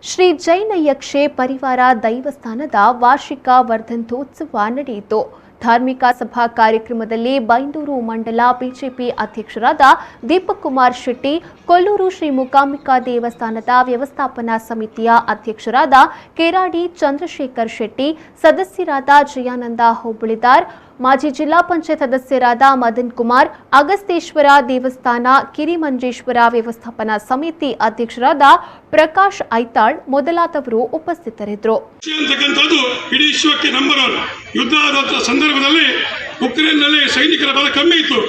ಶ್ರೀ ಜೈನ ಯಕ್ಷೆ ಪರಿವಾರ ದೈವಸ್ಥಾನದ ವಾರ್ಷಿಕ ವರ್ಧಂತೋತ್ಸವ ನಡೆಯಿತು. ಧಾರ್ಮಿಕ ಸಭಾ ಕಾರ್ಯಕ್ರಮದಲ್ಲಿ ಬೈಂದೂರು ಮಂಡಲ ಬಿಜೆಪಿ ಅಧ್ಯಕ್ಷರಾದ ದೀಪಕ್ ಕುಮಾರ್ ಶೆಟ್ಟಿ, ಕೊಲ್ಲೂರು ಶ್ರೀ ಮೂಕಾಂಬಿಕಾ ದೇವಸ್ಥಾನದ ವ್ಯವಸ್ಥಾಪನಾ ಸಮಿತಿಯ ಅಧ್ಯಕ್ಷರಾದ ಕೇರಾಡಿ ಚಂದ್ರಶೇಖರ್ ಶೆಟ್ಟಿ, ಸದಸ್ಯರಾದ ಜಯಾನಂದ ಹೋಬಳಿದಾರ್, ಮಾಜಿ ಜಿಲ್ಲಾ ಪಂಚಾಯತ್ ಸದಸ್ಯರಾದ ಮದನ್ ಕುಮಾರ್, ಅಗಸ್ತೇಶ್ವರ ದೇವಸ್ಥಾನ ಕಿರಿಮಂಜೇಶ್ವರ ವ್ಯವಸ್ಥಾಪನಾ ಸಮಿತಿ ಅಧ್ಯಕ್ಷರಾದ ಪ್ರಕಾಶ್ ಐತಾಳ್ ಮೊದಲಾದವರು ಉಪಸ್ಥಿತರಿದ್ದರು. ಇಡೀ ವಿಶ್ವಕ್ಕೆ ನಂಬರ್ ಒನ್. ಯುದ್ಧ ಆದಂತ ಸಂದರ್ಭದಲ್ಲಿ ಉಕ್ರೇನ್ನಲ್ಲಿ ಸೈನಿಕರ ಬಲ ಕಮ್ಮಿ ಇತ್ತು.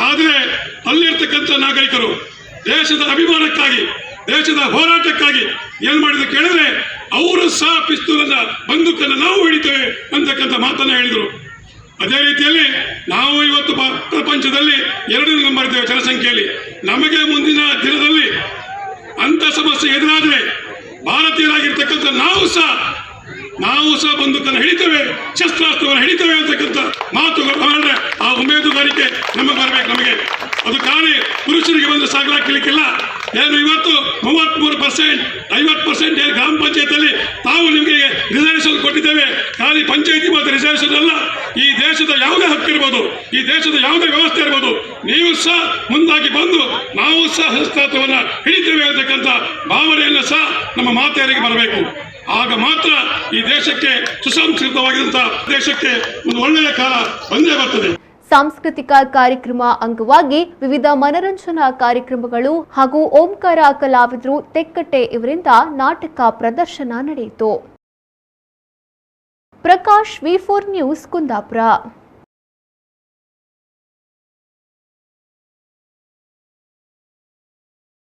ಆದರೆ ಅಲ್ಲಿರ್ತಕ್ಕಂಥ ನಾಗರಿಕರು ದೇಶದ ಅಭಿಮಾನಕ್ಕಾಗಿ, ದೇಶದ ಹೋರಾಟಕ್ಕಾಗಿ ಏನ್ ಮಾಡಿದ್ರು ಕೇಳಿದ್ರೆ, ಅವರು ಸಹ ಪಿಸ್ತೂಲನ್ನ ಬಂದೂಕನ್ನು ನಾವು ಹಿಡಿತೇವೆ ಅಂತಕ್ಕಂಥ ಮಾತನ್ನ ಹೇಳಿದರು. ಅದೇ ರೀತಿಯಲ್ಲಿ ನಾವು ಇವತ್ತು ಪ್ರಪಂಚದಲ್ಲಿ 2ನೇ ನಂಬರ್ ಇದ್ದೇವೆ ಜನಸಂಖ್ಯೆಯಲ್ಲಿ. ನಮಗೆ ಮುಂದಿನ ದಿನದಲ್ಲಿ ಅಂತ ಸಮಸ್ಯೆ ಎದುರಾದರೆ ಭಾರತೀಯರಾಗಿರ್ತಕ್ಕಂಥ ನಾವು ಸಹ ಬಂದೂಕನ್ನು ಹಿಡಿತೇವೆ, ಶಸ್ತ್ರಾಸ್ತ್ರವನ್ನು ಹಿಡಿತೇವೆ ಅಂತಕ್ಕಂಥ ಮಾತುಗಳು ಮಾಡಿದ್ರೆ ಆ ಉಮೇದುಗಾರಿಕೆ ನಮಗೆ ಬರಬೇಕು. ನಮಗೆ ಅದು ಖಾಲಿ ಪುರುಷರಿಗೆ ಬಂದು ಸಾಗಲಾಕಲಿಕ್ಕಿಲ್ಲ. ಏನು ಇವತ್ತು 33%, 50% ಏನು ಗ್ರಾಮ ಪಂಚಾಯತ್ ತಾವು ನಿಮಗೆ ರಿಸರ್ವೇಷನ್ ಕೊಟ್ಟಿದ್ದೇವೆ. ಖಾಲಿ ಪಂಚಾಯತಿ ಮತ್ತು ರಿಸರ್ವೇಷನ್ ಅಲ್ಲ, ಈ ದೇಶದ ಯಾವುದೇ ಹಕ್ಕು ಇರ್ಬೋದು, ಈ ದೇಶದ ಯಾವುದೇ ವ್ಯವಸ್ಥೆ ಇರ್ಬೋದು, ನೀವು ಸಹ ಮುಂದಾಗಿ ಬಂದು ನಾವು ಸಹ ಶಸ್ತ್ರಾಸ್ತ್ರವನ್ನು ಹಿಡಿತೇವೆ ಅಂತಕ್ಕಂಥ ಭಾವನೆಯನ್ನು ಸಹ ನಮ್ಮ ಮಾತೆಯರಿಗೆ ಬರಬೇಕು. ಆಗ ಮಾತ್ರ ಈ ದೇಶಕ್ಕೆ ಸುಸಂಸ್ಕೃತವಾಗಿರುವಂತಹ ದೇಶಕ್ಕೆ ಒಂದು ಒಳ್ಳೆಯ ಕಾಲ ಬಂದೇ ಬರ್ತದೆ. ಸಾಂಸ್ಕೃತಿಕ ಕಾರ್ಯಕ್ರಮ ಅಂಗವಾಗಿ ವಿವಿಧ ಮನರಂಜನಾ ಕಾರ್ಯಕ್ರಮಗಳು ಹಾಗೂ ಓಂಕಾರ ಕಲಾವಿದರು ತೆಕ್ಕಟ್ಟೆ ಇವರಿಂದ ನಾಟಕ ಪ್ರದರ್ಶನ ನಡೆಯಿತು. Prakash, V4 news, Kundapura.